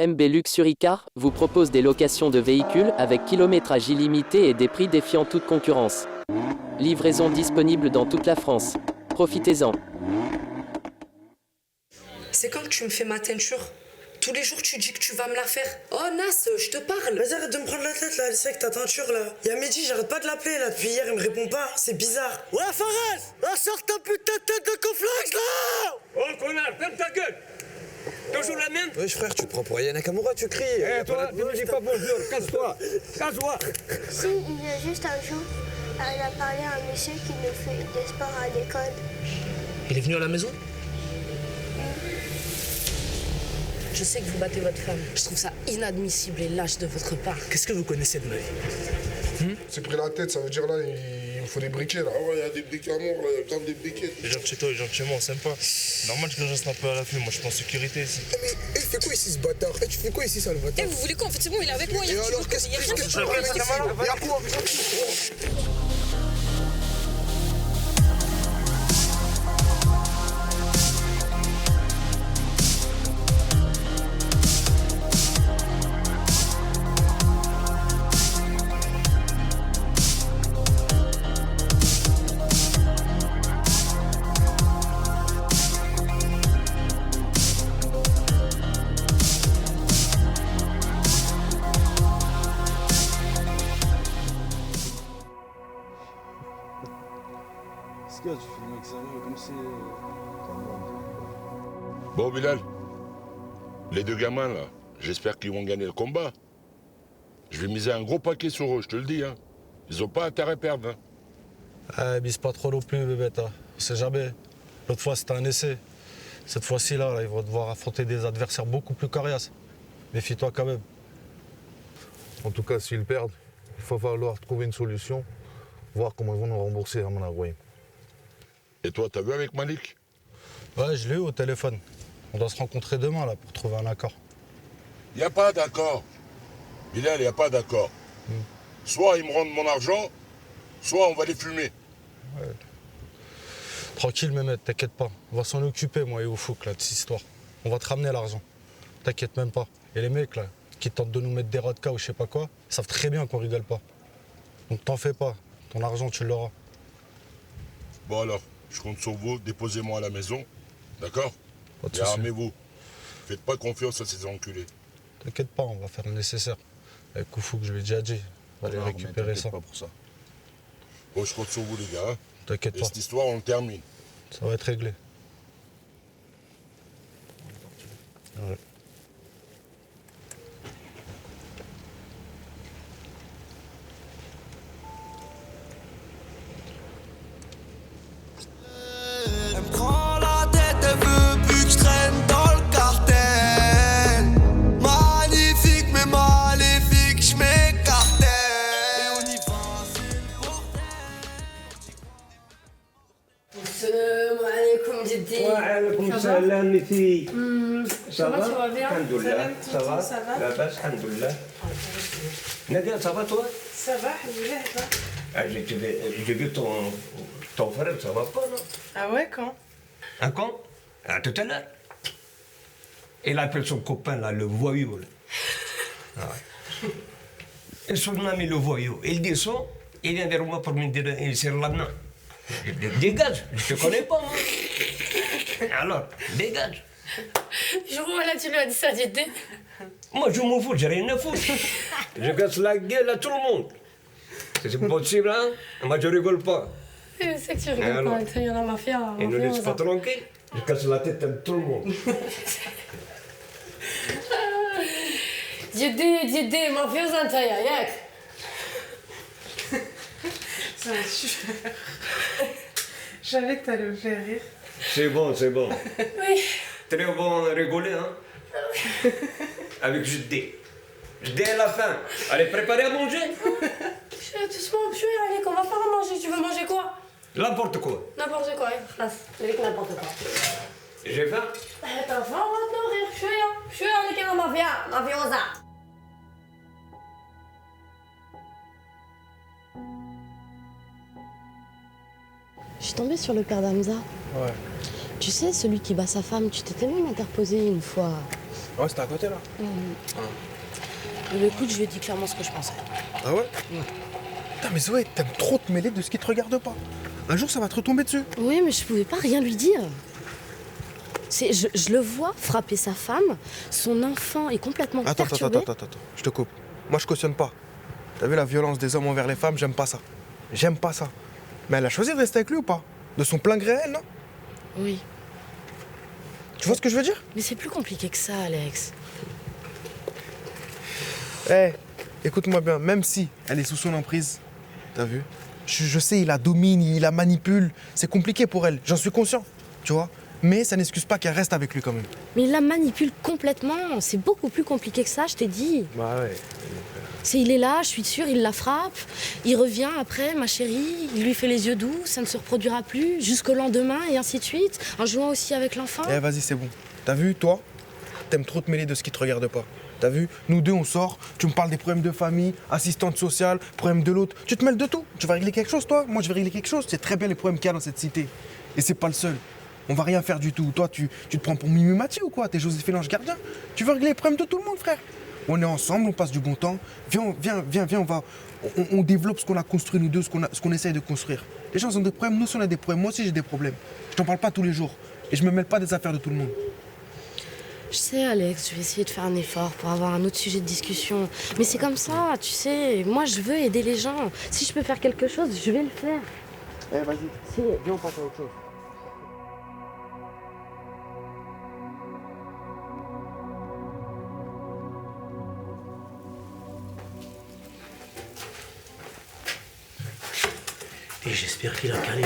MB Luxury Car vous propose des locations de véhicules avec kilométrage illimité et des prix défiant toute concurrence. Livraison disponible dans toute la France. Profitez-en. C'est quand que tu me fais ma teinture? Tous les jours tu dis que tu vas me la faire. Oh Nas, je te parle. Vas-y, arrête de me prendre la tête là, c'est avec ta teinture là. Y'a Mehdi, j'arrête pas de l'appeler là depuis hier, il me répond pas, c'est bizarre. Ouais Faraz, sors ta putain de tête de conflex là. Oh connard, ferme ta gueule. Toujours la même? Wesh frère, tu te prends pour Aya Nakamura, tu cries. Eh toi, ne me dis pas bonjour, casse-toi. Casse-toi. Si, il y a juste un jour, elle a parlé à un monsieur qui nous fait des sports à l'école. Il est venu à la maison? Je sais que vous battez votre femme. Je trouve ça inadmissible et lâche de votre part. Qu'est-ce que vous connaissez de ma vie? C'est pris la tête, ça veut dire là, il me faut des briquets là. Ah ouais, il y a des briquets à mort, là, il y a grave des briquets. Les gens de chez toi, les gens de chez moi, sympa. Normal que je reste un peu à l'affût, moi je suis en sécurité ici. Mais il fait quoi ici ce bâtard? Tu fais quoi ici ça le bâtard? Vous voulez quoi? En fait, c'est bon, il est avec moi. Et alors qu'est-ce que tu fais? Il y a quoi? Tu fais le mec sérieux comme c'est... Bon Bilal, les deux gamins là, j'espère qu'ils vont gagner le combat. Je vais miser un gros paquet sur eux, je te le dis. Hein. Ils ont pas intérêt à perdre. Hein. Ah, bise pas trop non plus, bébête. Hein. On sait jamais. L'autre fois, c'était un essai. Cette fois-ci, là, ils vont devoir affronter des adversaires beaucoup plus coriaces. Méfie-toi quand même. En tout cas, s'ils perdent, il va falloir trouver une solution, voir comment ils vont nous rembourser à Managoué. Et toi, t'as vu avec Malik? Ouais, je l'ai eu au téléphone. On doit se rencontrer demain, là, pour trouver un accord. Il n'y a pas d'accord. Bilal, il n'y a pas d'accord. Soit ils me rendent mon argent, soit on va les fumer. Ouais. Tranquille, Mehmet, t'inquiète pas. On va s'en occuper, moi et Oufouk, là, de cette histoire. On va te ramener l'argent. T'inquiète même pas. Et les mecs, là, qui tentent de nous mettre des rodkas ou je sais pas quoi, savent très bien qu'on rigole pas. Donc t'en fais pas. Ton argent, tu l'auras. Bon alors, je compte sur vous, déposez-moi à la maison, d'accord? Pas de Et soucis. armez-vous. Faites pas confiance à ces enculés. T'inquiète pas, on va faire le nécessaire. Avec Oufouk, je lui ai déjà dit. On va aller récupérer ça. Pas pour ça. Bon, je compte sur vous les gars. Hein. T'inquiète Et pas. cette histoire, on le termine. Ça va être réglé. Ouais. Elle me prend la tête, elle veut plus que je traîne dans le cartel. Magnifique, mais maléfique, je m'écartais. Et on y va, c'est le bordel. Salam alaikum, Didi. وعليكم السلام ميتي. Ça va, tu vas bien? الحمد لله. Ça va, Ça ça va? va? لا بأس الحمد لله. Nadia, ça va toi? Ça va, alhamdoulilah, toi? Ah, j'ai vu ton frère, ça va pas, non? Ah ouais, quand? Un con? Ah, tout à l'heure. Il appelle son copain, là, le voyou. Là. Ah ouais. Et son ami, le voyou, il descend, il vient vers moi pour me dire, il serre la main. Je dis, dégage, je te connais pas, moi. Alors, dégage. Juro, là, tu lui as dit ça, Didi? Moi, je m'en fous, j'ai rien à foutre. Je casse la gueule à tout le monde. C'est possible, hein? Moi, je rigole pas. Je sais que tu rigoles alors? pas avec ça, il y en a mafia. Et ne laisse pas tranquille. Je casse la tête à tout le monde. Didi, mafiosa انتيا ياك. Ça va super. Je savais que t'allais me faire rire. C'est bon, c'est bon. Oui. Très bon à rigoler, hein? Avec Judé. Judé à la fin. Allez, préparez à manger. Doucement, puis allez, qu'on va faire à manger. Tu veux manger quoi? N'importe quoi. N'importe quoi, خلاص. عليك n'importe quoi. J'ai faim. T'as faim, on va te nourrir. شوية عليك أنا mafiosa. Je suis tombée sur le père d'Hamza. Ouais. Tu sais, celui qui bat sa femme, tu t'étais même interposé une fois. Ouais, c'était à côté là. Écoute, je lui ai dit clairement ce que je pensais. Ah ouais? Putain, mais Zoé, t'aimes trop te mêler de ce qui te regarde pas. Un jour, ça va te retomber dessus. Oui, mais je pouvais pas rien lui dire. Je le vois frapper sa femme, son enfant est complètement perturbé. Attends, je te coupe. Moi, je cautionne pas. T'as vu la violence des hommes envers les femmes, j'aime pas ça. J'aime pas ça. Mais elle a choisi de rester avec lui ou pas? De son plein gré, elle, non? Oui. Tu vois ce que je veux dire? Mais c'est plus compliqué que ça, Alex. Écoute-moi bien, même si elle est sous son emprise, t'as vu? Je sais, il la domine, il la manipule. C'est compliqué pour elle, j'en suis conscient, tu vois? Mais ça n'excuse pas qu'elle reste avec lui quand même. Mais il la manipule complètement. C'est beaucoup plus compliqué que ça, je t'ai dit. Bah ouais. Il est là, je suis sûre, il la frappe. Il revient après, ma chérie, il lui fait les yeux doux, ça ne se reproduira plus, jusqu'au lendemain et ainsi de suite, en jouant aussi avec l'enfant. Vas-y, c'est bon. T'as vu, toi, t'aimes trop te mêler de ce qui te regarde pas. T'as vu, nous deux, on sort, tu me parles des problèmes de famille, assistante sociale, problèmes de l'autre. Tu te mêles de tout. Tu vas régler quelque chose, toi? Moi, je vais régler quelque chose. C'est très bien les problèmes qu'il y a dans cette cité. Et c'est pas le seul. On va rien faire du tout. Toi, tu te prends pour Mimi Mathieu ou quoi? T'es Joséphine Ange Gardien. Tu veux régler les problèmes de tout le monde, frère. On est ensemble, on passe du bon temps. Viens, on développe ce qu'on a construit, nous deux, ce qu'on essaye de construire. Les gens ont des problèmes, nous aussi on a des problèmes. Moi aussi j'ai des problèmes. Je t'en parle pas tous les jours. Et je me mêle pas des affaires de tout le monde. Je sais, Alex, je vais essayer de faire un effort pour avoir un autre sujet de discussion. Mais c'est comme ça, tu sais. Moi, je veux aider les gens. Si je peux faire quelque chose, je vais le faire. Vas-y. Viens, on passe à autre chose. Et j'espère qu'il a calé.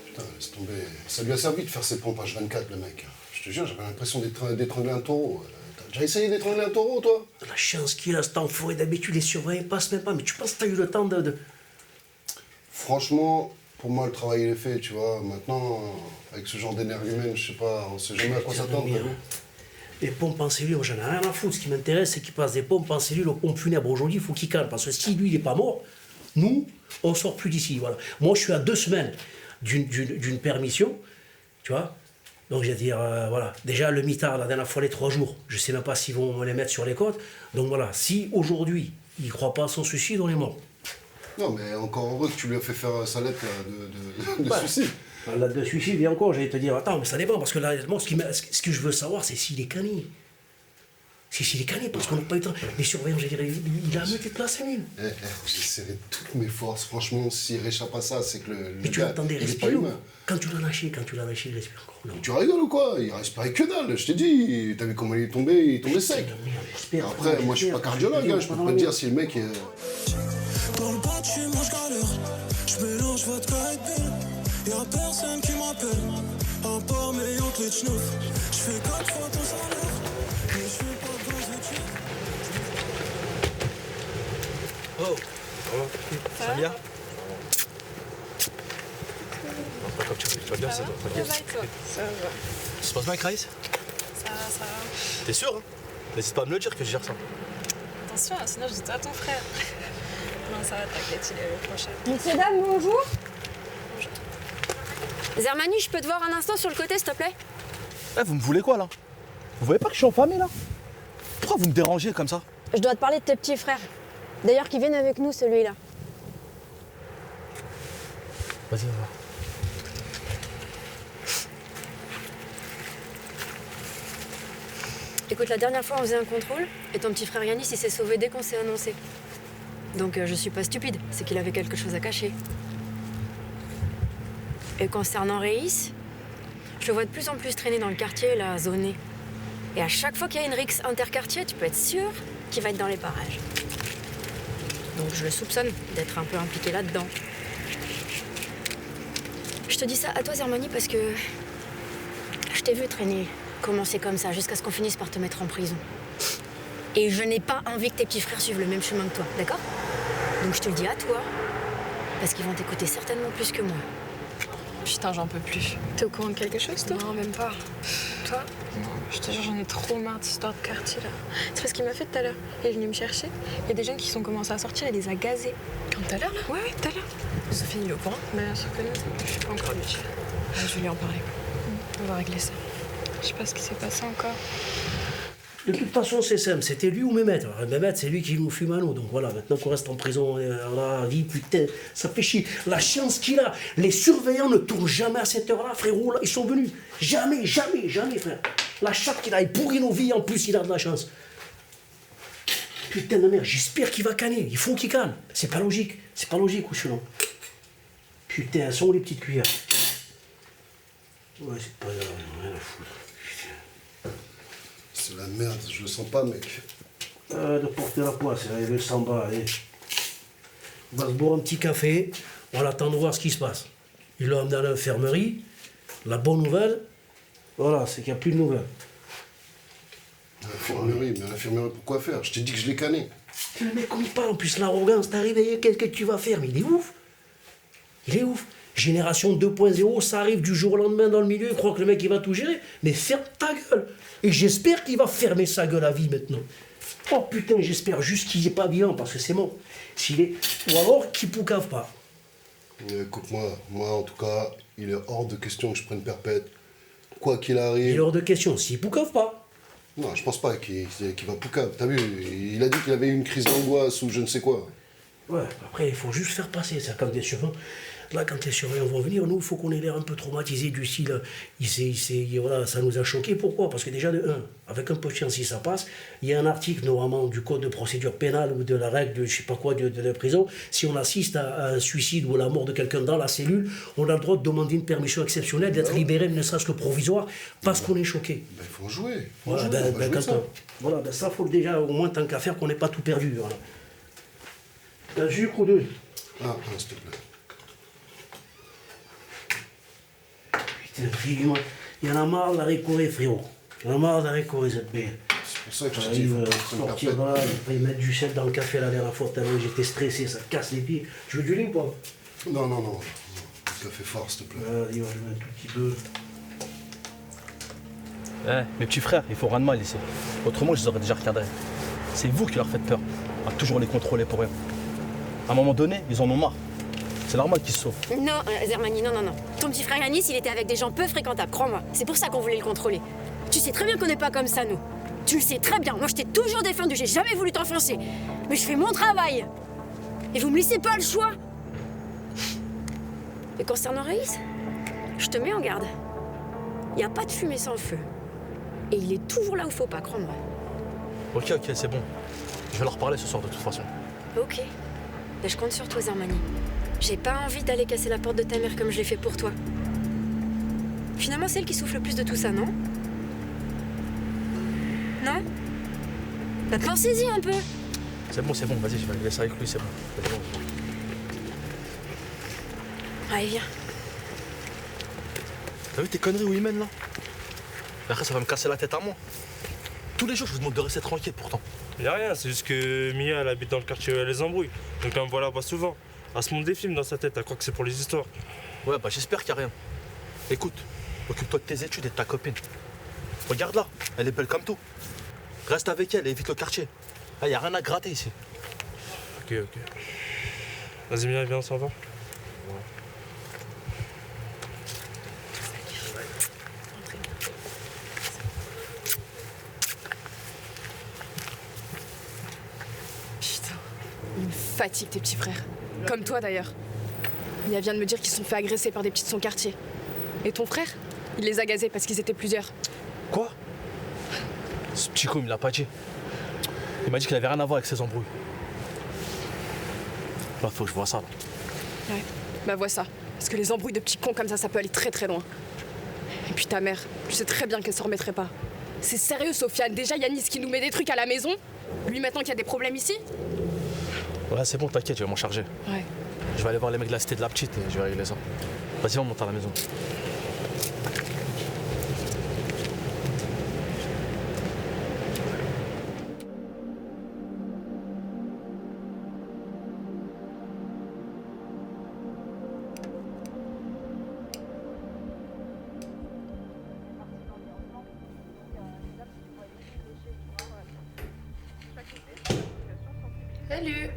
Putain, laisse tomber. Ça lui a servi de faire ses pompes H24, le mec. Je te jure, j'avais l'impression d'étrangler un taureau. T'as déjà essayé d'étrangler un taureau, toi? La chance qu'il a, cet enfoiré, d'habitude, les surveillants passent même pas. Mais tu penses que t'as eu le temps de... Franchement, pour moi, le travail, il est fait, tu vois. Maintenant, avec ce genre d'énergumène, je sais pas, on sait jamais à quoi s'attendre. Les pompes en cellule, moi, j'en ai rien à foutre. Ce qui m'intéresse, c'est qu'il passe des pompes en cellule aux pompes funèbres. Aujourd'hui, il faut qu'il calme. Parce que si lui, il est pas mort, nous, on sort plus d'ici. Voilà. Moi, je suis à 2 semaines d'une permission, tu vois. Donc, je vais dire, voilà. Déjà, le mitard, la dernière fois, les 3 jours, je sais même pas s'ils vont les mettre sur les côtes. Donc, voilà. Si aujourd'hui, il croit pas à son suicide, on est mort. Non, mais encore heureux que tu lui as fait faire sa lettre de suicide. La lettre de suicide, et encore, j'allais te dire, attends, mais ça dépend. Parce que là, honnêtement, ce que je veux savoir, c'est s'il est cané. S'il est cané, parce qu'on n'a pas eu le temps. Les surveillants, je dirais, il a muté de la cellule. J'essaierai de toutes mes forces. Franchement, s'il réchappe à ça, c'est que le tu gars, attendais, il est pas respire. humain. Quand tu l'as lâché, il respire encore. Non. Tu rigoles ou quoi? Il respirait que dalle, je t'ai dit. T'as vu comment il est tombé sec. Après, moi, je suis pas cardiologue, hein, je peux pas te dire si le mec est... Dans le battu, moi je galère. Je mélange vodka et bière. Y'a personne qui m'appelle. À part mes yachts, les tchnouf. Je fais 4 fois ton salaire. Mais je fais pas de grands études. Oh, ça va bien? Pas comme tu vas bien, ça va. Ça va et toi? Ça va. Ça se passe bien avec Raïs? Ça va. T'es sûr, hein? N'hésite pas à me le dire que je gère ça. Attention, sinon je dis à ton frère. Non, ça va, t'inquiète, il est le prochain. Messieurs, dames, bonjour. Zermani, je peux te voir un instant sur le côté, s'il te plaît? Vous me voulez quoi, là? Vous voyez pas que je suis en famille, là? Pourquoi vous me dérangez comme ça? Je dois te parler de tes petits frères. D'ailleurs, qui viennent avec nous, celui-là. Vas-y, on va. Écoute, la dernière fois, on faisait un contrôle, et ton petit frère Yanis, il s'est sauvé dès qu'on s'est annoncé. Donc, je suis pas stupide, c'est qu'il avait quelque chose à cacher. Et concernant Reis, je le vois de plus en plus traîner dans le quartier, là, zoné. Et à chaque fois qu'il y a une rixe interquartier, tu peux être sûr qu'il va être dans les parages. Donc, je le soupçonne d'être un peu impliqué là-dedans. Je te dis ça à toi, Zermani, parce que je t'ai vu traîner, commencer comme ça, jusqu'à ce qu'on finisse par te mettre en prison. Et je n'ai pas envie que tes petits frères suivent le même chemin que toi, d'accord? Donc je te le dis à toi, parce qu'ils vont t'écouter certainement plus que moi. Putain, j'en peux plus. T'es au courant de quelque chose, toi? Non, même pas. Toi? Je te jure, j'en ai trop marre de cette histoire de quartier, là. C'est ce qu'il m'a fait tout à l'heure. Il est venu me chercher. Il y a des jeunes qui sont commencés à sortir, il les a gazés. Quand tout à l'heure, là? Ouais, tout à l'heure. Sophie, il est au courant? Bien sûr que non. Je suis pas encore lui dire. Je vais lui en parler. On va régler ça. Je sais pas ce qui s'est passé encore. De toute façon, c'est simple, c'était lui ou Mehmet. Alors, Mehmet, c'est lui qui nous fume à nous. Donc voilà, maintenant qu'on reste en prison, là, dit putain, ça fait chier. La chance qu'il a, les surveillants ne tournent jamais à cette heure-là, frérot. Là, ils sont venus. Jamais, jamais, jamais, frère. La chatte qu'il a, il pourrit nos vies, en plus, il a de la chance. Putain de merde, j'espère qu'il va canner. Il faut qu'il canne. C'est pas logique. C'est pas logique, Ouchelon. Putain, elles sont où les petites cuillères? Ouais, c'est pas grave, rien à foutre. C'est la merde, je le sens pas, mec. De porter la poisse, allez, le sang bas, allez. On va se boire un petit café, on va attendre de voir ce qui se passe. Il l'a emmené à l'infirmerie. La bonne nouvelle, voilà, c'est qu'il n'y a plus de nouvelles. L'infirmerie, mais l'infirmerie, pourquoi faire? Je t'ai dit que je l'ai canné. Le mec, on parle, en plus l'arrogance, t'es réveillé, qu'est-ce que tu vas faire? Mais il est ouf. Il est ouf. Génération 2.0, ça arrive du jour au lendemain dans le milieu, il croit que le mec il va tout gérer. Mais ferme ta gueule. Et j'espère qu'il va fermer sa gueule à vie maintenant. Oh putain, j'espère juste qu'il n'est pas vivant, parce que c'est mort. S'il est... Ou alors qu'il poucave pas. Écoute-moi, moi en tout cas, il est hors de question que je prenne perpète. Quoi qu'il arrive... Il est hors de question, s'il poucave pas. Non, je pense pas qu'il va poucave. T'as vu, il a dit qu'il avait eu une crise d'angoisse ou je ne sais quoi. Ouais, après, il faut juste faire passer ça comme des surveillants. Là, quand les surveillants vont venir, nous, il faut qu'on ait l'air un peu traumatisé du style. Voilà, ça nous a choqué. Pourquoi? Parce que déjà, de 1, avec un peu de chance, si ça passe, il y a un article, normalement, du code de procédure pénale ou de la règle de je sais pas quoi de la prison. Si on assiste à un suicide ou à la mort de quelqu'un dans la cellule, on a le droit de demander une permission exceptionnelle, d'être libéré, ne serait-ce que provisoire, parce qu'on est choqué. Ben, il faut jouer. Voilà, ça, faut déjà, au moins, tant qu'à faire, qu'on n'ait pas tout perdu. Voilà. Un sucre ou deux? Ah, s'il te plaît. Putain, fille-moi, il y en a marre de la récorée, frérot. Il y en a marre de la récorée, cette bête. C'est pour ça que je te dis, il faut sortir de là, il mettre du sel dans le café la dernière fois, tellement j'étais stressé, ça casse les pieds. Tu veux du lait ou pas? Non. Le café fort, s'il te plaît. Il va jouer un tout petit peu. Mes petits frères, ils font rien de mal ici. Autrement, je les aurais déjà recadrés. C'est vous qui leur faites peur, à toujours les contrôler pour rien. À un moment donné, ils en ont marre. C'est normal qu'ils se sauvent. Non, Zermani, non. Ton petit frère Yanis, il était avec des gens peu fréquentables, crois-moi. C'est pour ça qu'on voulait le contrôler. Tu sais très bien qu'on n'est pas comme ça, nous. Tu le sais très bien. Moi, je t'ai toujours défendu, j'ai jamais voulu t'enfoncer. Mais je fais mon travail. Et vous me laissez pas le choix. Et concernant Raïs, je te mets en garde. Il n'y a pas de fumée sans feu. Et il est toujours là où faut pas, crois-moi. Ok, c'est bon. Je vais leur parler ce soir de toute façon. Ok. Mais je compte sur toi, Zermani. J'ai pas envie d'aller casser la porte de ta mère comme je l'ai fait pour toi. Finalement, c'est elle qui souffle le plus de tout ça, non? Non? Bah pensez-y un peu. C'est bon, vas-y, je vais le laisser avec lui, c'est bon. Allez, viens. T'as vu tes conneries où ils mènent là? Et après, ça va me casser la tête à moi. Tous les jours, je vous demande de rester tranquille pourtant. Y'a rien, c'est juste que Mia, elle habite dans le quartier où elle les embrouille. Donc elle me voit là-bas souvent. Elle se monte des films dans sa tête, elle croit que c'est pour les histoires. Ouais, bah j'espère qu'il n'y a rien. Écoute, occupe-toi de tes études et de ta copine. Regarde là, elle est belle comme tout. Reste avec elle et évite le quartier. Il n'y a rien à gratter ici. Ok. Vas-y, Mia, viens, on s'en va. Putain, ils me fatiguent tes petits frères. Comme toi d'ailleurs. Mia vient de me dire qu'ils se sont fait agresser par des petits de son quartier. Et ton frère? Il les a gazés parce qu'ils étaient plusieurs. Quoi? Ce petit con, il me l'a pas dit. Il m'a dit qu'il avait rien à voir avec ces embrouilles. Là, faut que je vois ça, là. Ouais, bah vois ça. Parce que les embrouilles de petits cons comme ça peut aller très très loin. Et puis ta mère, tu sais très bien qu'elle se remettrait pas. C'est sérieux, Sofiane. Déjà, Yanis qui nous met des trucs à la maison. Lui, maintenant qu'il y a des problèmes ici. Ouais, c'est bon, t'inquiète, je vais m'en charger. Ouais. Je vais aller voir les mecs de la cité de la petite et je vais régler ça. Vas-y, on monte à la maison. Salut.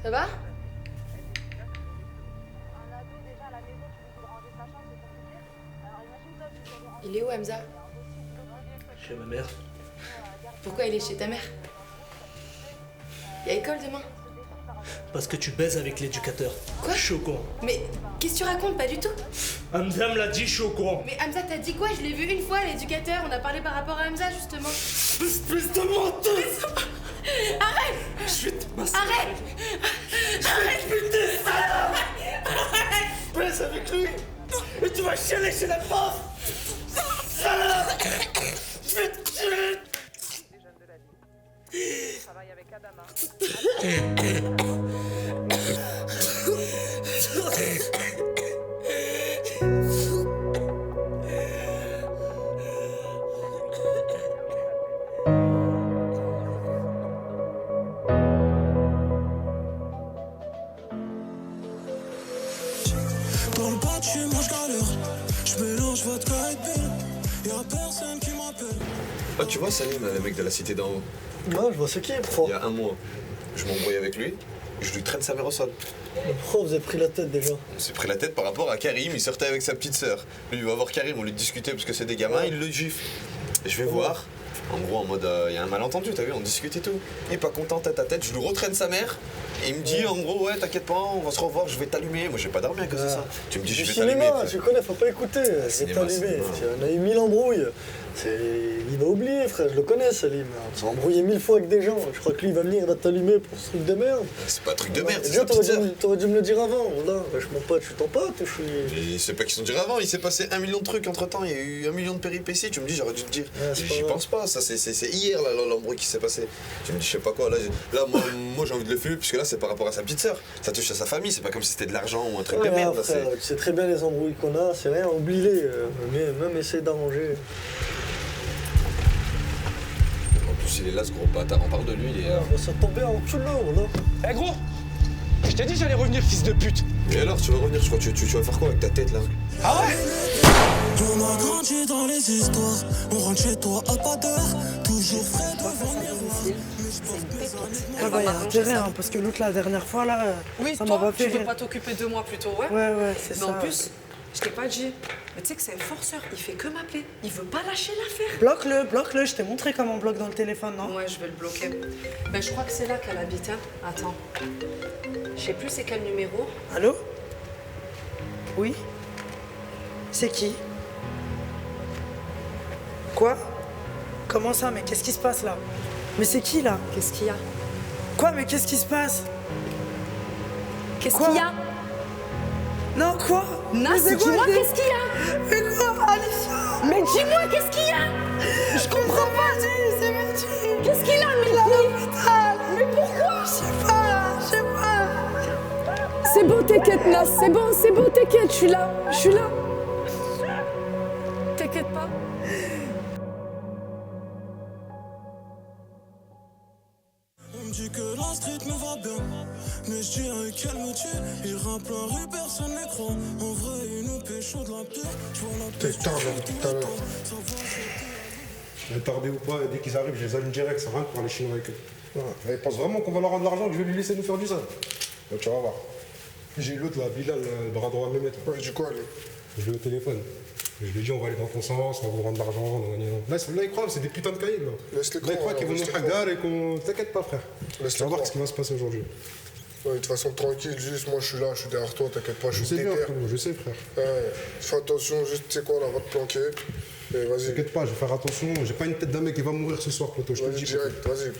Ça va? Il est où, Hamza? Chez ma mère. Pourquoi il est chez ta mère? Y a école demain? Parce que tu baises avec l'éducateur. Quoi? Je suis au courant. Mais qu'est-ce que tu racontes? Pas du tout. Hamza me l'a dit, je suis au courant. Mais Hamza t'as dit quoi? Je l'ai vu une fois, l'éducateur. On a parlé par rapport à Hamza justement. Espèce de menteuse! Arrête! Je vais te masser. Arrête! Arrête, putain, salope! Je baise avec lui et tu vas chialer chez la prof! Salope! Je vais te tuer! Travaille avec Adama. Dans le bâtiment, je galère. Je mélange vodka et pile. Y'a personne qui m'appelle. Ah, tu vois Salim, le mec de la cité d'en haut? Ouais, je vois ce qui est, pro. Il y a un mois, je m'embrouille avec lui, je lui traîne sa mère au sol. Pourquoi vous avez pris la tête déjà? On s'est pris la tête par rapport à Karim, il sortait avec sa petite sœur. Lui, il va voir Karim, on lui discutait parce que c'est des gamins, il le gifle. Et je vais voir, en gros, en mode, il y a un malentendu, t'as vu, on discute et tout. Il est pas content, tête à tête, je lui retraîne sa mère. Et il me dit, en gros, ouais, t'inquiète pas, on va se revoir, je vais t'allumer. Moi, j'ai pas dormi à cause de ça. Tu me dis, je vais t'allumer. Cinéma, tu connais, faut pas écouter. Je vais t'allumer. On a eu 1000 embrouilles. Il va oublier, frère, je le connais, Salim. On s'est embrouillé 1000 fois avec des gens. Je crois que lui, il va venir, il va t'allumer pour ce truc de merde. C'est pas un truc de merde, c'est déjà, sa petite sœur. t'aurais dû me le dire avant. Là, je mon pote, je suis ton pote ou je suis. Et c'est pas qu'ils sont dit avant, il s'est passé 1 million de trucs entre temps, il y a eu 1 million de péripéties, tu me dis, j'aurais dû te dire. J'y pense pas, ça c'est hier là, l'embrouille qui s'est passé. Tu me dis, je sais pas quoi, là moi j'ai envie de le fumer, puisque là c'est par rapport à sa petite sœur. Ça touche à sa famille, c'est pas comme si c'était de l'argent ou un truc de merde. Frère, tu sais très bien les embrouilles qu'on a, c'est rien, oublie-les. Mais même essayer d'arranger. En plus, il est là, ce gros bâtard, on parle de lui, il est. Ça tombe bien en tout le long, non? Eh gros! Je t'ai dit j'allais revenir, fils de pute! Et alors, tu vas revenir, je crois, tu vas faire quoi avec ta tête là? Ah ouais? On a grandi dans les histoires, on rentre chez toi à pas d'heure, toujours frais devant le miroir. Ouais, bah, y a intérêt, hein, parce que l'autre, la dernière fois, là, Oui, ça m'a toi, pas fait tu veux rire. pas t'occuper de moi plutôt, ouais? Ouais, c'est ça. Mais en plus, je t'ai pas dit. Mais tu sais que c'est un forceur, il fait que m'appeler. Il veut pas lâcher l'affaire. Bloque-le, je t'ai montré comment on bloque dans le téléphone, non? Ouais, je vais le bloquer. Ben, je crois que c'est là qu'elle habite, hein. Attends. Je sais plus c'est quel numéro. Allô? Oui? C'est qui? Quoi? Comment ça? Mais qu'est-ce qui se passe là? Mais c'est qui là? Qu'est-ce qu'il y a? Quoi? Mais qu'est-ce qui se passe? Qu'est-ce qu'il y a? Non, quoi? Nas, dis-moi qu'est-ce qu'il y a? Mais quoi, Alicia? Mais dis-moi qu'est-ce qu'il y a? Je comprends pas. C'est Mehdi. Qu'est-ce qu'il a, Mehdi? Mais pourquoi? Je sais pas. C'est bon, t'inquiète, Nas. C'est bon, t'inquiète, je suis là. T'inquiète pas. On me dit que la street me va bien, mais je dirais qu'elle me tue. Il rappe la rue, personne ne croit. En vrai, il nous pécho de la pire. Je vois la T'es tard, tout à l'heure. Mais tardé ou pas, dès qu'ils arrivent, je les allume direct, ça rien pour aller chinois avec eux. Ils pensent vraiment qu'on va leur rendre l'argent, que je vais lui laisser nous faire du sale. Donc tu vas voir. J'ai eu l'autre là, Bilal, le bras droit de Mehmet. Ouais, du quoi, lui? Je l'ai au téléphone. Je lui ai dit, on va aller dans ton sens, on va vous rendre l'argent. Là, ils croient, c'est des putains de cahiers, là. Laisse-les Là, ils croient qu'ils vont nous hagar et qu'on. T'inquiète pas, frère. Laisse-les Tu vas voir ce qui va se passer aujourd'hui. Ouais, de toute façon, tranquille, juste moi je suis là, je suis derrière toi, t'inquiète pas, je Je sais suis bien, déter. frérot, je sais, frère. Ouais, fais attention, juste, tu sais quoi, là, va te planquer. Et vas-y. T'inquiète pas, je vais faire attention, j'ai pas une tête d'un mec qui va mourir ce soir, poteau, je te le dis. Direct, vas-y.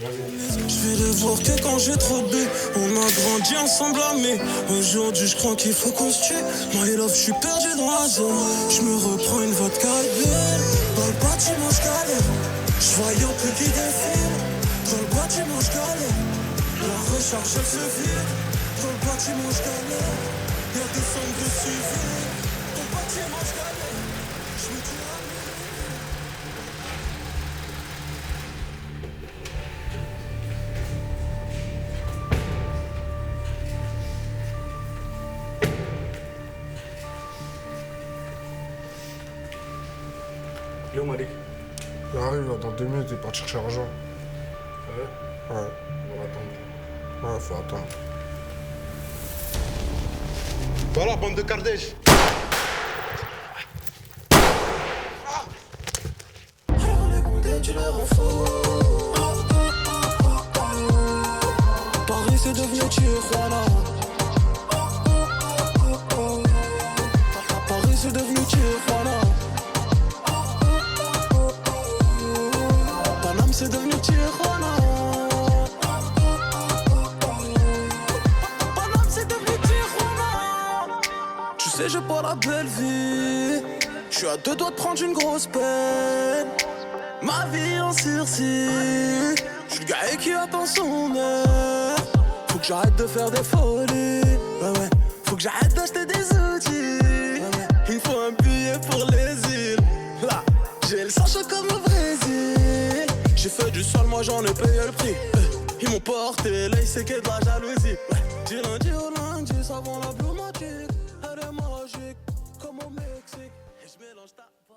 Je vais les voir que quand j'ai trop bu. On a grandi ensemble, mais aujourd'hui je crois qu'il faut qu'on se tue. My love, je suis perdu dans la zone. Je me reprends une vodka belle. Dans le bâtiment, je galère. Je voyais un peu qui défile. Dans le bâtiment, je galère. La recharge, elle se vide. Dans le bâtiment, je galère. Y'a des cendres de civils. Dans le bâtiment, je galère. Je me dis Il est où, Malik? Il arrive là, dans 2 minutes, il part chercher l'argent. Ouais? Ouais. On va attendre. Ouais, faut attendre. Voilà, bande de Kardèche. tu leur en fous. c'est devenu Tijuana. Paris c'est devenu Tijuana. Paname c'est devenu Tijuana. Paname c'est devenu Tijuana. Tu sais j'ai pas la belle vie. Je suis à 2 doigts de prendre une grosse peine. Ma vie en sursis. Je suis le gars qui attend son heure. Faut que j'arrête de faire des folies. Ouais ouais. Faut que j'arrête d'acheter des outils. Ouais, ouais. Il faut un billet pour les îles. Là, j'ai le sang chaud comme au Brésil. J'ai fait du sol, moi j'en ai payé le prix. Ils m'ont porté, là c'est que de la jalousie. Ouais. Du lundi au lundi, ça vend la bourre.